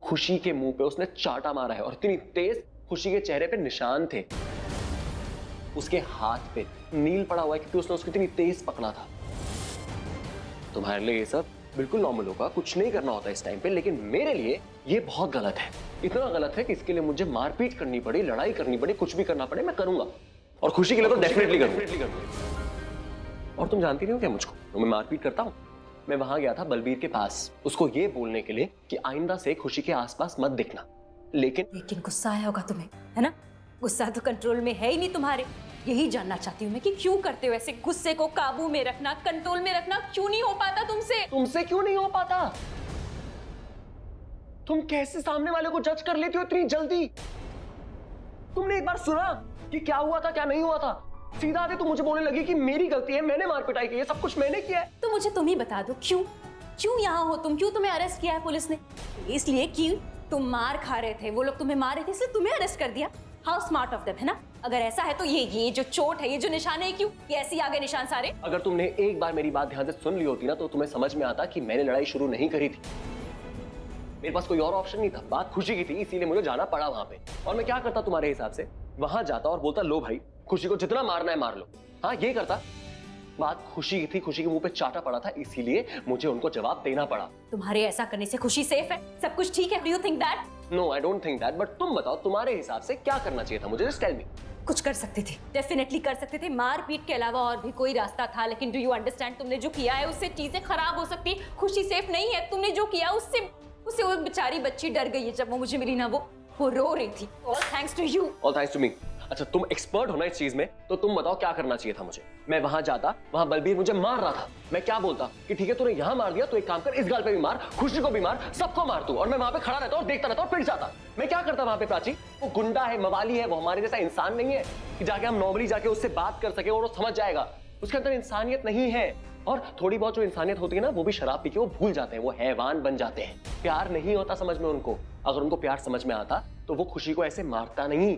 खुशी के मुंह पे उसने चाटा मारा है और इतनी तेज खुशी के चेहरे पे निशान थे। उसके हाथ पे नील पड़ा हुआ है क्योंकि उसने उसको इतनी तेज पकड़ा था। तुम्हारे लिए ये सब बिल्कुल नॉर्मल होगा, कुछ नहीं करना होता इस टाइम पे, लेकिन मेरे लिए ये बहुत गलत है। इतना गलत है कि इसके लिए मुझे मारपीट करनी पड़े, लड़ाई करनी पड़े, कुछ भी करना पड़े, मैं करूंगा। और खुशी के लिए तो डेफिनेटली करूंगा। और तुम जानती नहीं हो क्या मुझको, मैं मारपीट करता हूं। मैं वहां गया था बलबीर के पास, उसको ये बोलने के लिए कि आइंदा से खुशी के आसपास मत दिखना। लेकिन गुस्सा आया होगा तुम्हें, है ना? गुस्सा तो कंट्रोल में है ही नहीं तुम्हारे। यही जानना चाहती हूँ मैं कि क्यों करते हो ऐसे? गुस्से को काबू में रखना, कंट्रोल में रखना क्यों नहीं हो पाता तुमसे? तुमसे क्यों नहीं हो पाता? तुम कैसे सामने वाले को जज कर लेती हो इतनी जल्दी? तुमने एक बार सुना कि क्या हुआ था, क्या नहीं हुआ था? सीधा आते तुम मुझे बोलने लगी कि मेरी गलती है, मैंने मार पिटाई की है, सब कुछ मैंने किया है। तो मुझे तुम ही बता दो, क्यों यहाँ हो तुम? क्यों तुम्हें अरेस्ट किया है पुलिस ने? इसलिए कि तुम मार खा रहे थे, वो लोग तुम्हें मार रहे थे, इसलिए तुम्हें अरेस्ट कर दिया। हाउ स्मार्ट ऑफ देम, है ना? अगर ऐसा है तो ये जो चोट है, ये जो निशान है, क्यों ये ऐसे आगे निशान सारे? अगर तुमने एक बार मेरी बात ध्यान से सुन ली होती ना, तो तुम्हें समझ में आता कि मैंने लड़ाई शुरू नहीं करी थी। मेरे पास कोई और ऑप्शन नहीं था, बात खुशी की थी, इसीलिए मुझे जाना पड़ा वहां पे। और मैं क्या करता तुम्हारे हिसाब से? वहां जाता और बोलता लो भाई, खुशी को जितना मारना है मार लो। हाँ, ये करता। बात खुशी की थी, खुशी के मुंह पे चाटा पड़ा था, इसीलिए मुझे उनको जवाब देना पड़ा। तुम्हारे ऐसा करने से खुशी सेफ है, सब कुछ ठीक है? Do you think that? No, I don't think that, but तुम बताओ तुम्हारे हिसाब से क्या करना चाहिए था मुझे? Just tell me. कुछ कर सकते थे, डेफिनेटली कर सकते थे। मारपीट के अलावा और भी कोई रास्ता था, लेकिन डू यू अंडरस्टैंड, तुमने जो किया है उससे चीजें खराब हो सकती। खुशी सेफ नहीं है, तुमने जो किया उससे वो बेचारी बच्ची डर गई है। जब वो मुझे मिली ना, वो रो रही थी। All thanks to you. All thanks to me. अच्छा, तुम एक्सपर्ट हो ना इस चीज में, तो तुम बताओ क्या करना चाहिए था मुझे? मैं वहां जाता, वहां बलबीर मुझे मार रहा था, मैं क्या बोलता कि ठीक है तूने यहां मार दिया तो एक काम कर, इस गाल पे भी मार, खुशी को भी मार, सबको मार तू। और मैं वहां पे खड़ा रहता और देखता रहता और पिट जाता। मैं क्या करता वहां पे प्राची? वो गुंडा है, मवाली है, वो हमारे जैसा इंसान नहीं है कि जाके हम नॉर्मली जाके उससे बात कर सके और वो समझ जाएगा। उसके अंदर इंसानियत नहीं है। और थोड़ी बहुत जो इंसानियत होती है ना, वो भी शराब पी के वो भूल जाते हैं, वो हैवान बन जाते हैं। प्यार नहीं होता समझ में उनको। अगर उनको प्यार समझ में आता तो वो खुशी को ऐसे मारता नहीं।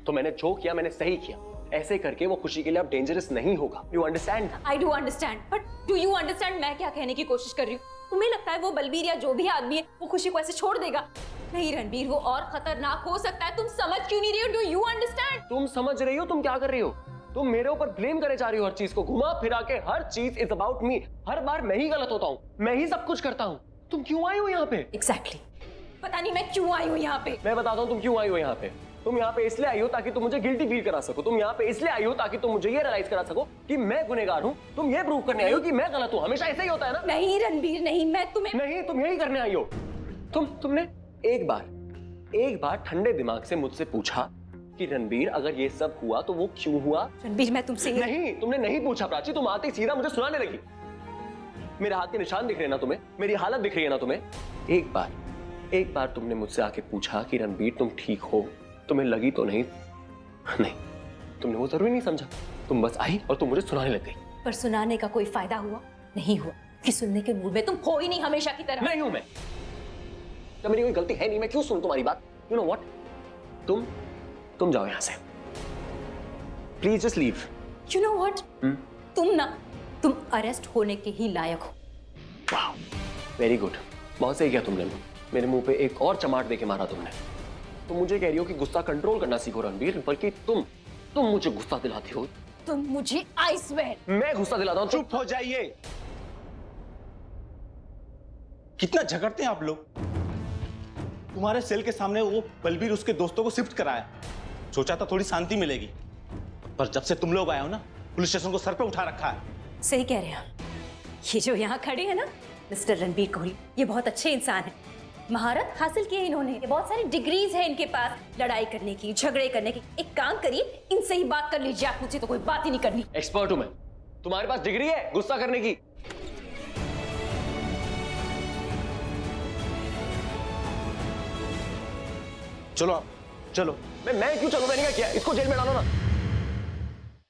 तो मैंने जो किया मैंने सही किया। ऐसे करके वो खुशी के लिए अब डेंजरस नहीं होगा। You understand? I do understand, but do you understand मैं क्या कहने की कोशिश कर रही हूँ? तुम्हें लगता है वो बलबीर या जो भी आदमी है वो खुशी को ऐसे छोड़ देगा? नहीं रणबीर, वो और खतरनाक हो सकता है। तुम समझ क्यों नहीं रही हो? Do you understand? तुम समझ रही हो? तुम क्या कर रही हो? तुम मेरे ऊपर ब्लेम करे जा रही हो हर चीज को, घुमा फिरा के। हर चीज इज अबाउट मी। हर बार मैं ही गलत होता हूँ, मैं ही सब कुछ करता हूँ। तुम क्यों आई हो यहाँ पे? एग्जैक्टली। पता नहीं मैं क्यों आई हूँ यहाँ पे। मैं बताता हूँ तुम क्यों आई हो यहाँ पे। तुम यहाँ पे इसलिए आई हो ताकि तुम मुझे गिल्टी फील करा सको। तुम यहाँ पे इसलिए आई हो ताकि तुम मुझे ये रियलाइज करा सको कि मैं गुनहगार हूँ। तुम ये प्रूव करने आई हो कि मैं गलत हूँ। हमेशा ऐसा ही होता है ना? नहीं रणबीर नहीं, मैं तुम्हें नहीं, तुम यही करने आई हो। तुमने एक बार ठंडे दिमाग से मुझसे पूछा कि रणबीर अगर ये सब हुआ तो वो क्यों हुआ? रणबीर मैं तुमसे नहीं, तुमने नहीं पूछा प्राची। तुम आते ही सीधा मुझे सुनाने लगी। मेरे हाथ के निशान दिख रहे हैं ना तुम्हें? मेरी हालत दिख रही है ना तुम्हें? एक बार तुमने मुझसे आके पूछा कि रणबीर तुम ठीक हो? तुम्हें लगी तो नहीं? नहीं, तुमने वो जरूरी नहीं समझा। तुम बस आई और तुम मुझे सुनाने लग गई। पर सुनाने का कोई फायदा हुआ? नहीं हुआ, कि सुनने के मूड में तुम हो ही नहीं हमेशा की तरह। नहीं हूं मैं। जब मेरी कोई गलती है नहीं, मैं क्यों सुनूं तुम्हारी बात? यू नो व्हाट, तुम जाओ यहां से, please just leave. You know what, तुम अरेस्ट होने के ही लायक हो। वाह, वेरी गुड, बहुत सही किया तुमने। मेरे मुंह पे एक और चमाट देके मारा तुमने। तुम मुझे कह रही हो कि गुस्सा कंट्रोल करना सीखो रणबीर, बल्कि तुम मुझे गुस्सा दिलाती हो। तुम मुझे आई स्वेयर मैं गुस्सा दिलाता हूं? चुप हो जाइए। कितना झगड़ते हैं आप लोग। तुम्हारे सेल के सामने वो बलबीर उसके दोस्तों को शिफ्ट कराया, सोचा था थोड़ी शांति मिलेगी, पर जब से तुम लोग आए हो ना, पुलिस स्टेशन को सर पे उठा रखा है। सही कह रहे हैं। ये जो यहाँ खड़े हैं ना, मिस्टर रणबीर कोहली, ये बहुत अच्छे इंसान हैं। महारत हासिल की है इन्होंने, ये बहुत सारी डिग्रीज है इनके पास लड़ाई करने की, झगड़े करने की। एक काम करिए, इनसे ही बात कर लीजिए आप। मुझे तो कोई बात ही नहीं करनी। एक्सपर्ट हूं मैं। तुम्हारे पास डिग्री है गुस्सा करने की? चलो आप चलो। मैं क्यों चलूं? मैंने क्या किया? इसको जेल में डालो ना।